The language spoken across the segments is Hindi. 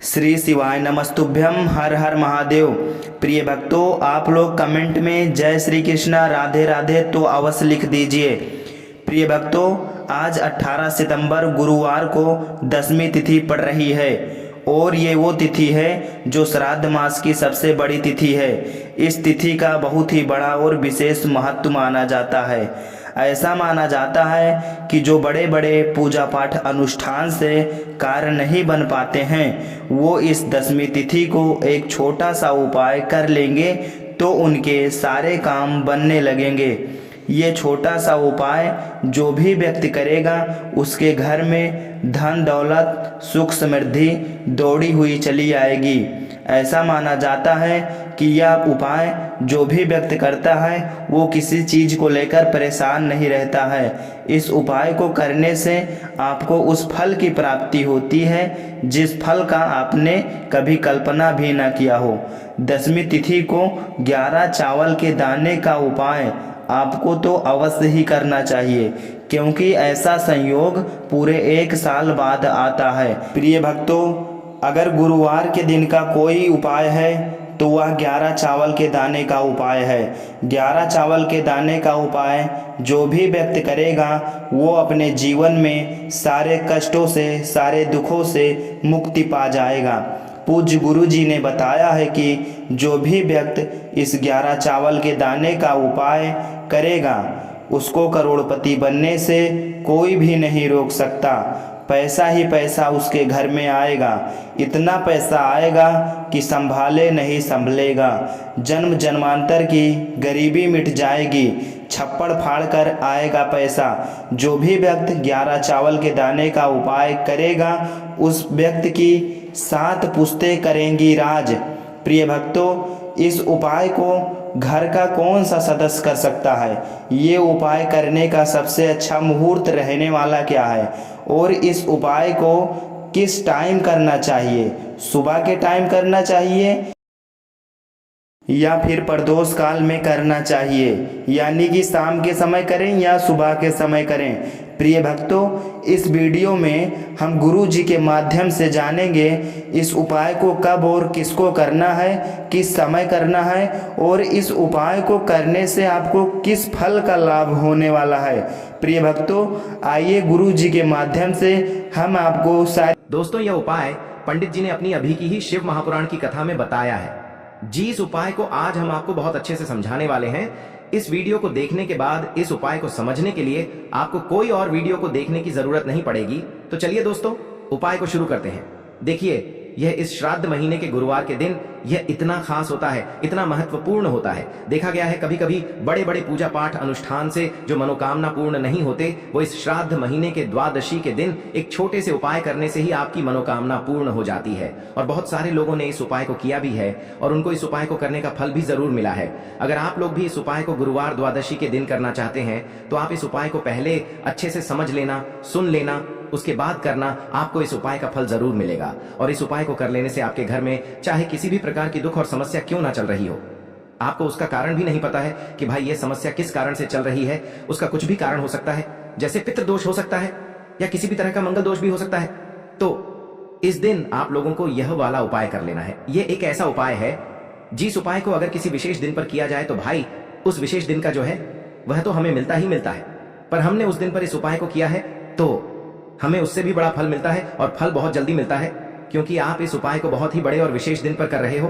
श्री शिवाय नमस्तुभ्यम। हर हर महादेव। प्रिय भक्तों, आप लोग कमेंट में जय श्री कृष्णा राधे राधे तो अवश्य लिख दीजिए। प्रिय भक्तों, आज 18 सितंबर गुरुवार को 10वीं तिथि पड़ रही है और ये वो तिथि है जो श्राद्ध मास की सबसे बड़ी तिथि है। इस तिथि का बहुत ही बड़ा और विशेष महत्व माना जाता है। ऐसा माना जाता है कि जो बड़े बड़े पूजा पाठ अनुष्ठान से कार्य नहीं बन पाते हैं, वो इस 10वीं तिथि को एक छोटा सा उपाय कर लेंगे तो उनके सारे काम बनने लगेंगे। ये छोटा सा उपाय जो भी व्यक्ति करेगा उसके घर में धन दौलत सुख समृद्धि दौड़ी हुई चली आएगी। ऐसा माना जाता है कि यह उपाय जो भी व्यक्ति करता है वो किसी चीज़ को लेकर परेशान नहीं रहता है। इस उपाय को करने से आपको उस फल की प्राप्ति होती है जिस फल का आपने कभी कल्पना भी ना किया हो। 10वीं तिथि को 11 चावल के दाने का उपाय आपको तो अवश्य ही करना चाहिए, क्योंकि ऐसा संयोग पूरे 1 साल बाद आता है। प्रिय भक्तों, अगर गुरुवार के दिन का कोई उपाय है तो वह 11 चावल के दाने का उपाय है। 11 चावल के दाने का उपाय जो भी व्यक्ति करेगा वो अपने जीवन में सारे कष्टों से सारे दुखों से मुक्ति पा जाएगा। पूज्य गुरु जी ने बताया है कि जो भी व्यक्ति इस 11 चावल के दाने का उपाय करेगा उसको करोड़पति बनने से कोई भी नहीं रोक सकता। पैसा ही पैसा उसके घर में आएगा। इतना पैसा आएगा कि संभाले नहीं संभलेगा। जन्म जन्मांतर की गरीबी मिट जाएगी। छप्पड़ फाड़ कर आएगा पैसा। जो भी व्यक्ति 11 चावल के दाने का उपाय करेगा उस व्यक्ति की 7 पुश्तें करेंगी राज। प्रिय भक्तों, इस उपाय को घर का कौन सा सदस्य कर सकता है? ये उपाय करने का सबसे अच्छा मुहूर्त रहने वाला क्या है और इस उपाय को किस टाइम करना चाहिए? सुबह के टाइम करना चाहिए या फिर प्रदोष काल में करना चाहिए, यानी कि शाम के समय करें या सुबह के समय करें? प्रिय भक्तों, इस वीडियो में हम गुरु जी के माध्यम से जानेंगे इस उपाय को कब और किसको करना है, किस समय करना है और इस उपाय को करने से आपको किस फल का लाभ होने वाला है। प्रिय भक्तों, आइए गुरु जी के माध्यम से हम आपको दोस्तों, यह उपाय पंडित जी ने अपनी अभी की ही शिव महापुराण की कथा में बताया है जी। इस उपाय को आज हम आपको बहुत अच्छे से समझाने वाले हैं। इस वीडियो को देखने के बाद इस उपाय को समझने के लिए आपको कोई और वीडियो को देखने की जरूरत नहीं पड़ेगी। तो चलिए दोस्तों, उपाय को शुरू करते हैं। देखिए, यह इस श्राद्ध महीने के गुरुवार के दिन यह इतना खास होता है, इतना महत्वपूर्ण होता है। देखा गया है कभी कभी बड़े बड़े पूजा पाठ अनुष्ठान से जो मनोकामना पूर्ण नहीं होते, वो इस श्राद्ध महीने के द्वादशी के दिन एक छोटे से उपाय करने से ही आपकी मनोकामना पूर्ण हो जाती है। और बहुत सारे लोगों ने इस उपाय को किया भी है और उनको इस उपाय को करने का फल भी जरूर मिला है। अगर आप लोग भी इस उपाय को गुरुवार द्वादशी के दिन करना चाहते हैं तो आप इस उपाय को पहले अच्छे से समझ लेना, सुन लेना, उसके बाद करना। आपको इस उपाय का फल जरूर मिलेगा और इस उपाय को कर लेने से आपके घर में चाहे किसी भी प्रकार की दुख और समस्या क्यों ना चल रही हो, आपको उसका कारण भी नहीं पता है कि भाई ये समस्या किस कारण से चल रही है। उसका कुछ भी कारण हो सकता है, जैसे पितृ दोष हो सकता है या किसी भी तरह का मंगल दोष भी हो सकता है। तो इस दिन आप लोगों को यह वाला उपाय कर लेना है। यह एक ऐसा उपाय है जिस उपाय को अगर किसी विशेष दिन पर किया जाए तो भाई उस विशेष दिन का जो है वह तो हमें मिलता ही मिलता है, पर हमने उस दिन पर इस उपाय को किया है तो हमें उससे भी बड़ा फल मिलता है और फल बहुत जल्दी मिलता है, क्योंकि आप इस उपाय को बहुत ही बड़े और विशेष दिन पर कर रहे हो।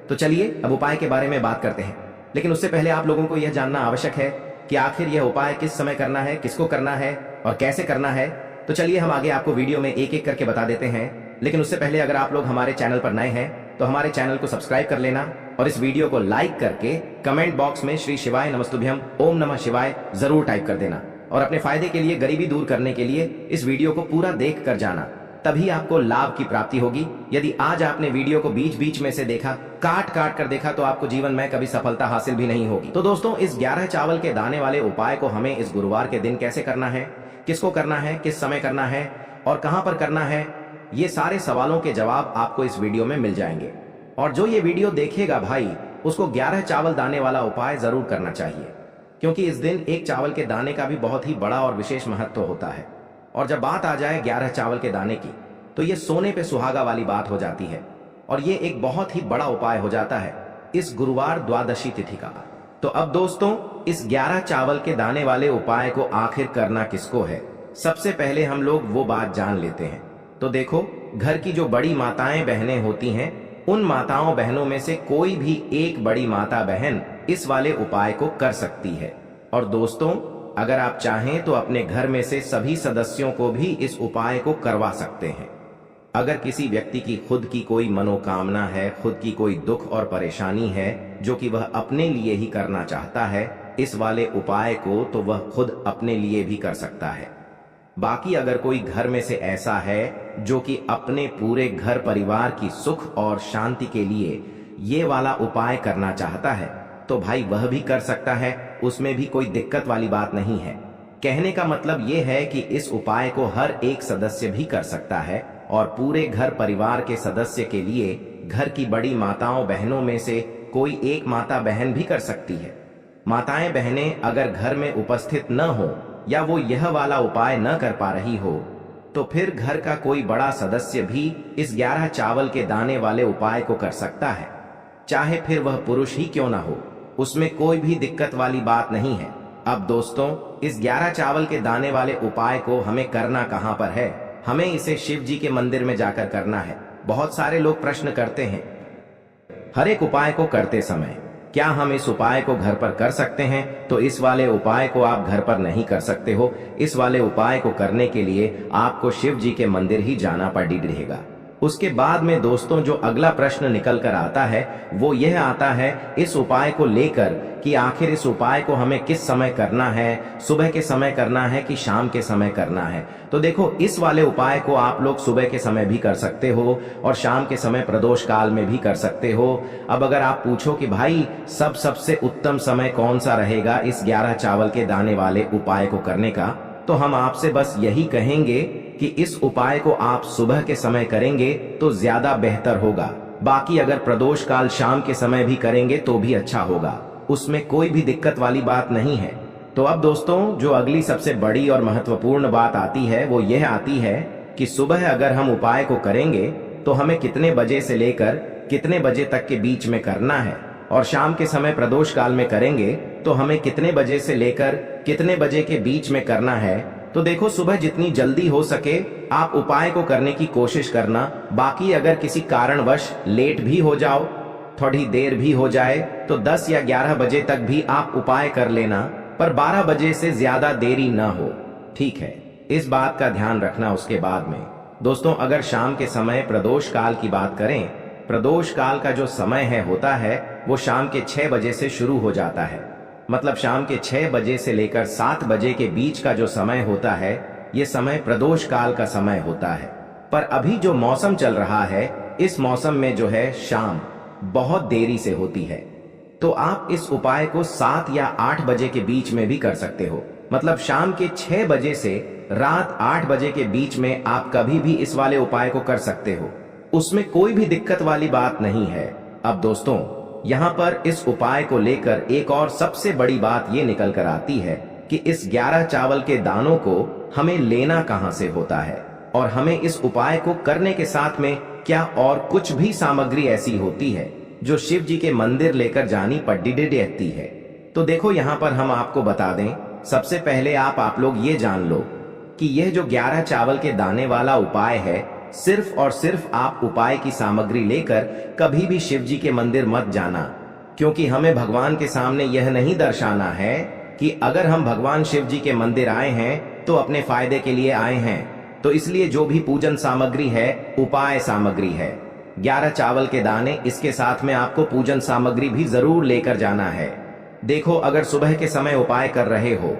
तो चलिए अब उपाय के बारे में बात करते हैं, लेकिन उससे पहले आप लोगों को यह जानना आवश्यक है कि आखिर यह उपाय किस समय करना है, किसको करना है और कैसे करना है। तो चलिए हम आगे आपको वीडियो में एक एक करके बता देते हैं, लेकिन उससे पहले अगर आप लोग हमारे चैनल पर नए हैं तो हमारे चैनल को सब्सक्राइब कर लेना और इस वीडियो को लाइक करके कमेंट बॉक्स में श्री शिवाय नमस्तुभ्यम ओम नमः शिवाय जरूर टाइप कर देना। और अपने फायदे के लिए, गरीबी दूर करने के लिए इस वीडियो को पूरा देख कर जाना, तभी आपको लाभ की प्राप्ति होगी। यदि आज आपने वीडियो को बीच बीच में से देखा, काट काट कर देखा, तो आपको जीवन में कभी सफलता हासिल भी नहीं होगी। तो दोस्तों, इस 11 चावल के दाने वाले उपाय को हमें इस गुरुवार के दिन कैसे करना है, किसको करना है, किस समय करना है और कहां पर करना है, ये सारे सवालों के जवाब आपको इस वीडियो में मिल जाएंगे। और जो ये वीडियो देखेगा भाई, उसको 11 चावल दाने वाला उपाय जरूर करना चाहिए, क्योंकि इस दिन एक चावल के दाने का भी बहुत ही बड़ा और विशेष महत्व होता है। और जब बात आ जाए 11 चावल के दाने की, तो ये सोने पे सुहागा वाली बात हो जाती है और ये एक बहुत ही बड़ा उपाय हो जाता है इस गुरुवार द्वादशी तिथि का। तो अब दोस्तों, इस 11 चावल के दाने वाले उपाय को आखिर करना किसको है, सबसे पहले हम लोग वो बात जान लेते हैं। तो देखो, घर की जो बड़ी माताएं बहनें होती हैं, उन माताओं बहनों में से कोई भी एक बड़ी माता बहन इस वाले उपाय को कर सकती है। और दोस्तों, अगर आप चाहें तो अपने घर में से सभी सदस्यों को भी इस उपाय को करवा सकते हैं। अगर किसी व्यक्ति की खुद की कोई मनोकामना है, खुद की कोई दुख और परेशानी है जो कि वह अपने लिए ही करना चाहता है इस वाले उपाय को, तो वह खुद अपने लिए भी कर सकता है। बाकी अगर कोई घर में से ऐसा है जो कि अपने पूरे घर परिवार की सुख और शांति के लिए ये वाला उपाय करना चाहता है, तो भाई वह भी कर सकता है, उसमें भी कोई दिक्कत वाली बात नहीं है। कहने का मतलब ये है कि इस उपाय को हर एक सदस्य भी कर सकता है और पूरे घर परिवार के सदस्य के लिए घर की बड़ी माताओं बहनों में से कोई एक माता बहन भी कर सकती है। माताएं बहनें अगर घर में उपस्थित न हो या वो यह वाला उपाय न कर पा रही हो, तो फिर घर का कोई बड़ा सदस्य भी इस 11 चावल के दाने वाले उपाय को कर सकता है, चाहे फिर वह पुरुष ही क्यों ना हो, उसमें कोई भी दिक्कत वाली बात नहीं है। अब दोस्तों, इस 11 चावल के दाने वाले उपाय को हमें करना कहां पर है? हमें इसे शिव जी के मंदिर में जाकर करना है। बहुत सारे लोग प्रश्न करते हैं हर एक उपाय को करते समय, क्या हम इस उपाय को घर पर कर सकते हैं? तो इस वाले उपाय को आप घर पर नहीं कर सकते हो। इस वाले उपाय को करने के लिए आपको शिव जी के मंदिर ही जाना पड़ेगा। उसके बाद में दोस्तों, जो अगला प्रश्न निकल कर आता है वो यह आता है इस उपाय को लेकर कि आखिर इस उपाय को हमें किस समय करना है, सुबह के समय करना है कि शाम के समय करना है। तो देखो, इस वाले उपाय को आप लोग सुबह के समय भी कर सकते हो और शाम के समय प्रदोष काल में भी कर सकते हो। अब अगर आप पूछो कि भाई सबसे उत्तम समय कौन सा रहेगा इस 11 चावल के दाने वाले उपाय को करने का, तो हम आपसे बस यही कहेंगे कि इस उपाय को आप सुबह के समय करेंगे तो ज्यादा बेहतर होगा। बाकी अगर प्रदोष काल शाम के समय भी करेंगे तो भी अच्छा होगा, उसमें कोई भी दिक्कत वाली बात नहीं है। तो अब दोस्तों, जो अगली सबसे बड़ी और महत्वपूर्ण बात आती है वो यह आती है कि सुबह अगर हम उपाय को करेंगे तो हमें कितने बजे से लेकर कितने बजे तक के बीच में करना है, और शाम के समय प्रदोष काल में करेंगे तो हमें कितने बजे से लेकर कितने बजे के बीच में करना है। तो देखो, सुबह जितनी जल्दी हो सके आप उपाय को करने की कोशिश करना। बाकी अगर किसी कारणवश लेट भी हो जाओ, थोड़ी देर भी हो जाए, तो 10 या 11 बजे तक भी आप उपाय कर लेना, पर 12 बजे से ज्यादा देरी न हो, ठीक है? इस बात का ध्यान रखना। उसके बाद में दोस्तों, अगर शाम के समय प्रदोष काल की बात करें, प्रदोष काल का जो समय होता है वो शाम के 6 बजे से शुरू हो जाता है। मतलब शाम के 6 बजे से लेकर 7 बजे के बीच का जो समय होता है, ये समय प्रदोष काल का समय होता है। पर अभी जो मौसम चल रहा है, इस मौसम में जो है शाम बहुत देरी से होती है, तो आप इस उपाय को 7 या 8 बजे के बीच में भी कर सकते हो। मतलब शाम के 6 बजे से रात 8 बजे के बीच में आप कभी भी इस वाले उपाय को कर सकते हो, उसमें कोई भी दिक्कत वाली बात नहीं है। अब दोस्तों, यहाँ पर इस उपाय को लेकर एक और सबसे बड़ी बात ये निकल कर आती है कि इस 11 चावल के दानों को हमें लेना कहां से होता है, और हमें इस उपाय को करने के साथ में क्या और कुछ भी सामग्री ऐसी होती है जो शिव जी के मंदिर लेकर जानी पड़ती है। तो देखो, यहाँ पर हम आपको बता दें, सबसे पहले आप लोग ये जान लो कि यह जो 11 चावल के दाने वाला उपाय है, सिर्फ और सिर्फ आप उपाय की सामग्री लेकर कभी भी शिव जी के मंदिर मत जाना, क्योंकि हमें भगवान के सामने यह नहीं दर्शाना है कि अगर हम भगवान शिव जी के मंदिर आए हैं तो अपने फायदे के लिए आए हैं। तो इसलिए जो भी पूजन सामग्री है, उपाय सामग्री है, 11 चावल के दाने, इसके साथ में आपको पूजन सामग्री भी जरूर लेकर जाना है। देखो, अगर सुबह के समय उपाय कर रहे हो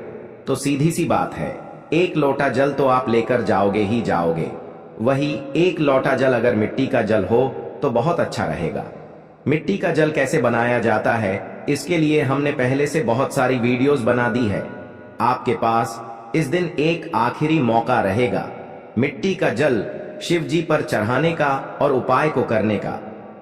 तो सीधी सी बात है, 1 लोटा जल तो आप लेकर जाओगे ही जाओगे। वही 1 लोटा जल अगर मिट्टी का जल हो तो बहुत अच्छा रहेगा। मिट्टी का जल कैसे बनाया जाता है, इसके लिए हमने पहले से बहुत सारी वीडियोस बना दी है। आपके पास इस दिन एक आखिरी मौका रहेगा मिट्टी का जल शिव जी पर चढ़ाने का और उपाय को करने का।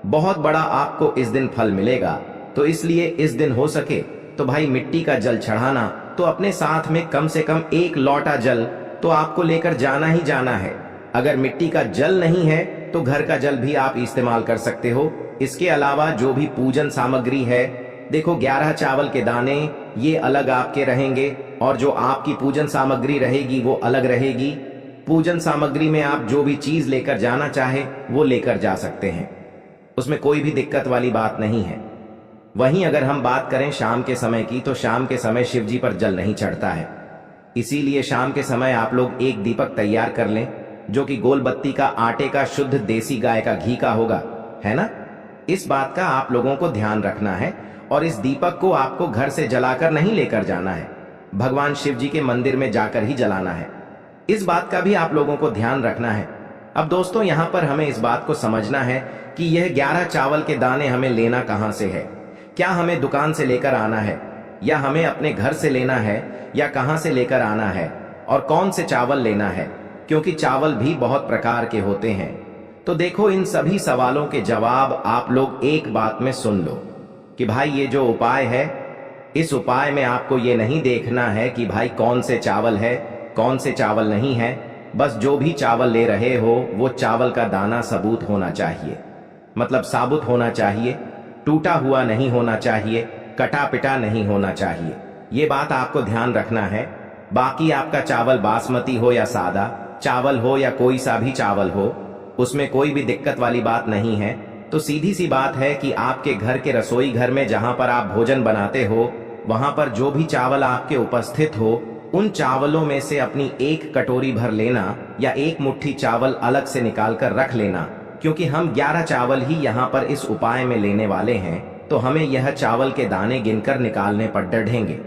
बहुत बड़ा आपको इस दिन फल मिलेगा। तो इसलिए इस दिन हो सके तो भाई मिट्टी का जल चढ़ाना, तो अपने साथ में कम से कम 1 लोटा जल तो आपको लेकर जाना ही जाना है। अगर मिट्टी का जल नहीं है तो घर का जल भी आप इस्तेमाल कर सकते हो। इसके अलावा जो भी पूजन सामग्री है, देखो 11 चावल के दाने ये अलग आपके रहेंगे और जो आपकी पूजन सामग्री रहेगी वो अलग रहेगी। पूजन सामग्री में आप जो भी चीज लेकर जाना चाहे वो लेकर जा सकते हैं, उसमें कोई भी दिक्कत वाली बात नहीं है। वहीं अगर हम बात करें शाम के समय की, तो शाम के समय शिव जी पर जल नहीं चढ़ता है, इसीलिए शाम के समय आप लोग एक दीपक तैयार कर लें जो कि गोल बत्ती का, आटे का, शुद्ध देसी गाय का घी का होगा, है ना। इस बात का आप लोगों को ध्यान रखना है और इस दीपक को आपको घर से जलाकर नहीं लेकर जाना है, भगवान शिव जी के मंदिर में जाकर ही जलाना है। इस बात का भी आप लोगों को ध्यान रखना है। अब दोस्तों यहाँ पर हमें इस बात को समझना है कि यह 11 चावल के दाने हमें लेना कहाँ से है। क्या हमें दुकान से लेकर आना है या हमें अपने घर से लेना है या कहाँ से लेकर आना है और कौन से चावल लेना है, क्योंकि चावल भी बहुत प्रकार के होते हैं। तो देखो इन सभी सवालों के जवाब आप लोग एक बात में सुन लो कि भाई ये जो उपाय है, इस उपाय में आपको ये नहीं देखना है कि भाई कौन से चावल है कौन से चावल नहीं है। बस जो भी चावल ले रहे हो वो चावल का दाना सबूत होना चाहिए, मतलब साबुत होना चाहिए, टूटा हुआ नहीं होना चाहिए, कटा पिटा नहीं होना चाहिए। ये बात आपको ध्यान रखना है। बाकी आपका चावल बासमती हो या सादा चावल हो या कोई सा भी चावल हो, उसमें कोई भी दिक्कत वाली बात नहीं है। तो सीधी सी बात है कि आपके घर के रसोई घर में जहां पर आप भोजन बनाते हो, वहां पर जो भी चावल आपके उपस्थित हो, उन चावलों में से अपनी एक कटोरी भर लेना या एक मुट्ठी चावल अलग से निकाल कर रख लेना, क्योंकि हम 11 चावल ही यहाँ पर इस उपाय में लेने वाले हैं, तो हमें यह चावल के दाने गिनकर निकालने पर डढ़ेंगे।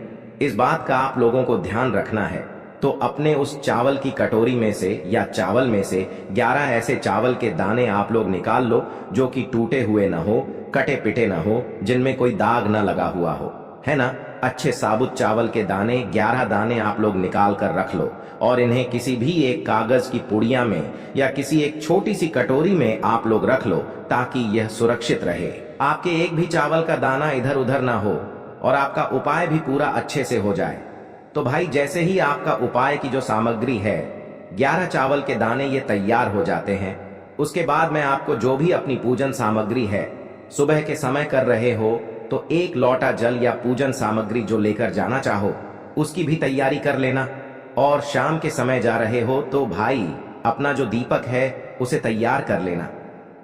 इस बात का आप लोगों को ध्यान रखना है। तो अपने उस चावल की कटोरी में से या चावल में से 11 ऐसे चावल के दाने आप लोग निकाल लो जो कि टूटे हुए न हो, कटे पिटे न हो, जिनमें कोई दाग न लगा हुआ हो, है ना। अच्छे साबुत चावल के दाने 11 दाने आप लोग निकाल कर रख लो और इन्हें किसी भी एक कागज की पुड़िया में या किसी एक छोटी सी कटोरी में आप लोग रख लो, ताकि यह सुरक्षित रहे। आपके एक भी चावल का दाना इधर उधर ना हो और आपका उपाय भी पूरा अच्छे से हो जाए। तो भाई जैसे ही आपका उपाय की जो सामग्री है, 11 चावल के दाने ये तैयार हो जाते हैं, उसके बाद मैं आपको जो भी अपनी पूजन सामग्री है, सुबह के समय कर रहे हो तो एक लोटा जल या पूजन सामग्री जो लेकर जाना चाहो उसकी भी तैयारी कर लेना। और शाम के समय जा रहे हो तो भाई अपना जो दीपक है उसे तैयार कर लेना,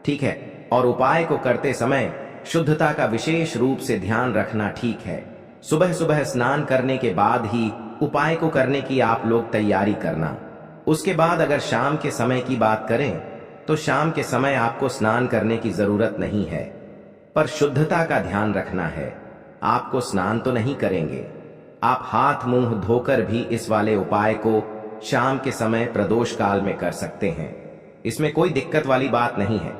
ठीक है। और उपाय को करते समय शुद्धता का विशेष रूप से ध्यान रखना, ठीक है। सुबह सुबह स्नान करने के बाद ही उपाय को करने की आप लोग तैयारी करना। उसके बाद अगर शाम के समय की बात करें तो शाम के समय आपको स्नान करने की जरूरत नहीं है, पर शुद्धता का ध्यान रखना है। आपको स्नान तो नहीं करेंगे, आप हाथ मुंह धोकर भी इस वाले उपाय को शाम के समय प्रदोष काल में कर सकते हैं, इसमें कोई दिक्कत वाली बात नहीं है।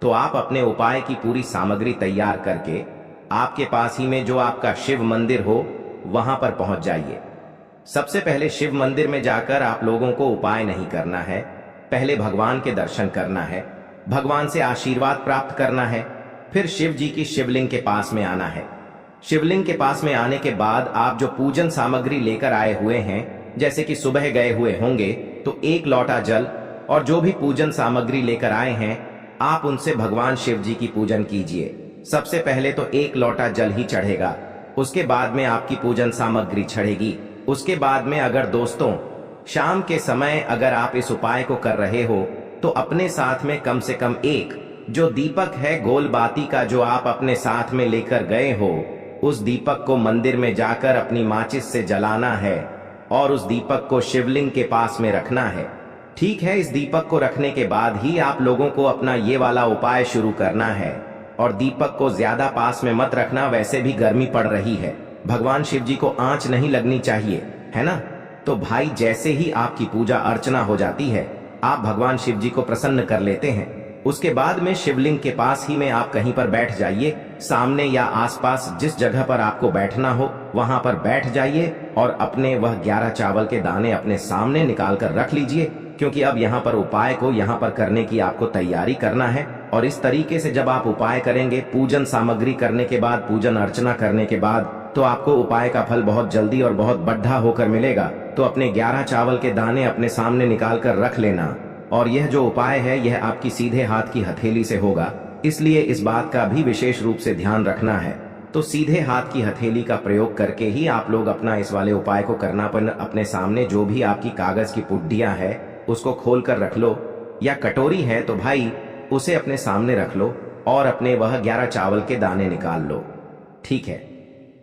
तो आप अपने उपाय की पूरी सामग्री तैयार करके आपके पास ही में जो आपका शिव मंदिर हो वहां पर पहुंच जाइए। सबसे पहले शिव मंदिर में जाकर आप लोगों को उपाय नहीं करना है, पहले भगवान के दर्शन करना है, भगवान से आशीर्वाद प्राप्त करना है, फिर शिव जी की शिवलिंग के पास में आना है। शिवलिंग के पास में आने के बाद आप जो पूजन सामग्री लेकर आए हुए हैं, जैसे कि सुबह गए हुए होंगे तो एक लोटा जल और जो भी पूजन सामग्री लेकर आए हैं आप उनसे भगवान शिव जी की पूजन कीजिए। सबसे पहले तो एक लोटा जल ही चढ़ेगा, उसके बाद में आपकी पूजन सामग्री चढ़ेगी। उसके बाद में अगर दोस्तों शाम के समय अगर आप इस उपाय को कर रहे हो तो अपने साथ में कम से कम एक जो दीपक है गोल बाती का जो आप अपने साथ में लेकर गए हो, उस दीपक को मंदिर में जाकर अपनी माचिस से जलाना है और उस दीपक को शिवलिंग के पास में रखना है, ठीक है। इस दीपक को रखने के बाद ही आप लोगों को अपना ये वाला उपाय शुरू करना है। और दीपक को ज्यादा पास में मत रखना, वैसे भी गर्मी पड़ रही है, भगवान शिव जी को आंच नहीं लगनी चाहिए, है ना। तो भाई जैसे ही आपकी पूजा अर्चना हो जाती है, आप भगवान शिव जी को प्रसन्न कर लेते हैं, उसके बाद में शिवलिंग के पास ही में आप कहीं पर बैठ जाइए, सामने या आसपास जिस जगह पर आपको बैठना हो वहां पर बैठ जाइए और अपने वह 11 चावल के दाने अपने सामने निकाल कर रख लीजिए, क्योंकि अब यहाँ पर उपाय को यहाँ पर करने की आपको तैयारी करना है। और इस तरीके से जब आप उपाय करेंगे, पूजन सामग्री करने के बाद, पूजन अर्चना करने के बाद, तो आपको उपाय का फल बहुत जल्दी और बहुत बढ़ा होकर मिलेगा। तो अपने 11 चावल के दाने अपने सामने निकाल कर रख लेना और यह जो उपाय है यह आपकी सीधे हाथ की हथेली से होगा, इसलिए इस बात का भी विशेष रूप से ध्यान रखना है। तो सीधे हाथ की हथेली का प्रयोग करके ही आप लोग अपना इस वाले उपाय को करना। पर अपने सामने जो भी आपकी कागज की पुड्डियां है उसको खोल कर रख लो, या कटोरी है तो भाई उसे अपने सामने रख लो और अपने वह 11 चावल के दाने निकाल लो, ठीक है।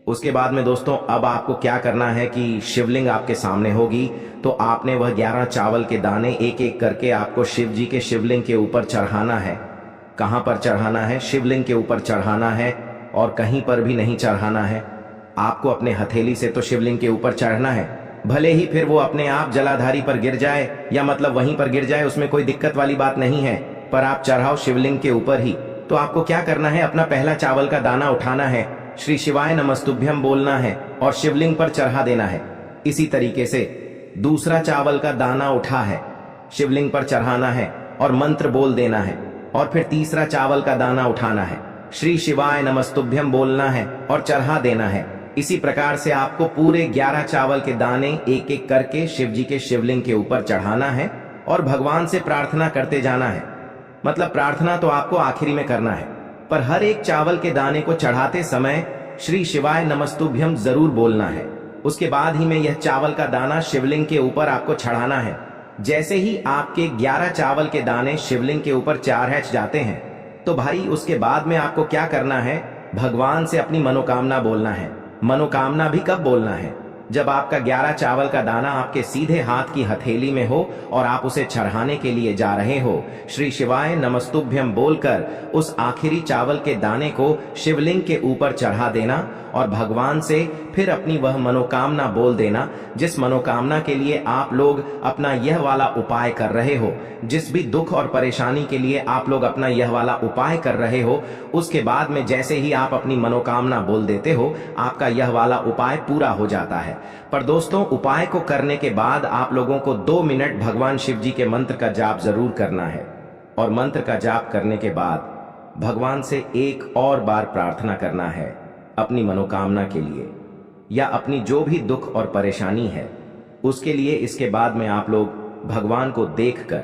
उसके बाद में दोस्तों अब आपको क्या करना है कि शिवलिंग आपके सामने होगी, तो आपने वह 11 चावल के दाने एक एक करके आपको शिव जी के शिवलिंग के ऊपर चढ़ाना है। कहां पर चढ़ाना है? शिवलिंग के ऊपर चढ़ाना है, और कहीं पर भी नहीं चढ़ाना है। आपको अपने हथेली से तो शिवलिंग के ऊपर चढ़ना है, भले ही फिर वो अपने आप जलाधारी पर गिर जाए या मतलब वहीं पर गिर जाए, उसमें कोई दिक्कत वाली बात नहीं है, पर आप चढ़ाओ शिवलिंग के ऊपर ही। तो आपको क्या करना है, अपना पहला चावल का दाना उठाना है, श्री शिवाय नमस्तुभ्यम बोलना है और शिवलिंग पर चढ़ा देना है। इसी तरीके से दूसरा चावल का दाना उठा है, शिवलिंग पर चढ़ाना है और मंत्र बोल देना है। और फिर तीसरा चावल का दाना उठाना है, श्री शिवाय नमस्तुभ्यम बोलना है और चढ़ा देना है। इसी प्रकार से आपको पूरे 11 चावल के दाने एक एक करके शिव जी के शिवलिंग के ऊपर चढ़ाना है और भगवान से प्रार्थना करते जाना है। मतलब प्रार्थना तो आपको आखिरी में करना है, पर हर एक चावल के दाने को चढ़ाते समय श्री शिवाय नमस्तुभ्यम जरूर बोलना है। उसके बाद ही में यह चावल का दाना शिवलिंग के ऊपर आपको चढ़ाना है। जैसे ही आपके 11 चावल के दाने शिवलिंग के ऊपर चढ़ जाते हैं, तो भाई उसके बाद में आपको क्या करना है, भगवान से अपनी मनोकामना बोलना है। मनोकामना भी कब बोलना है? जब आपका 11 चावल का दाना आपके सीधे हाथ की हथेली में हो और आप उसे चढ़ाने के लिए जा रहे हो। श्री शिवाय नमस्तुभ्यम बोलकर उस आखिरी चावल के दाने को शिवलिंग के ऊपर चढ़ा देना और भगवान से फिर अपनी वह मनोकामना बोल देना, जिस मनोकामना के लिए आप लोग अपना यह वाला उपाय कर रहे हो, जिस भी दुख और परेशानी के लिए आप लोग अपना यह वाला उपाय कर रहे हो। उसके बाद में जैसे ही आप अपनी मनोकामना बोल देते हो, आपका यह वाला उपाय पूरा हो जाता है। पर दोस्तों उपाय को करने के बाद आप लोगों को 2 मिनट भगवान शिव जी के मंत्र का जाप जरूर करना है, और मंत्र का जाप करने के बाद भगवान से एक और बार प्रार्थना करना है अपनी मनोकामना के लिए, या अपनी जो भी दुख और परेशानी है उसके लिए। इसके बाद में आप लोग भगवान को देखकर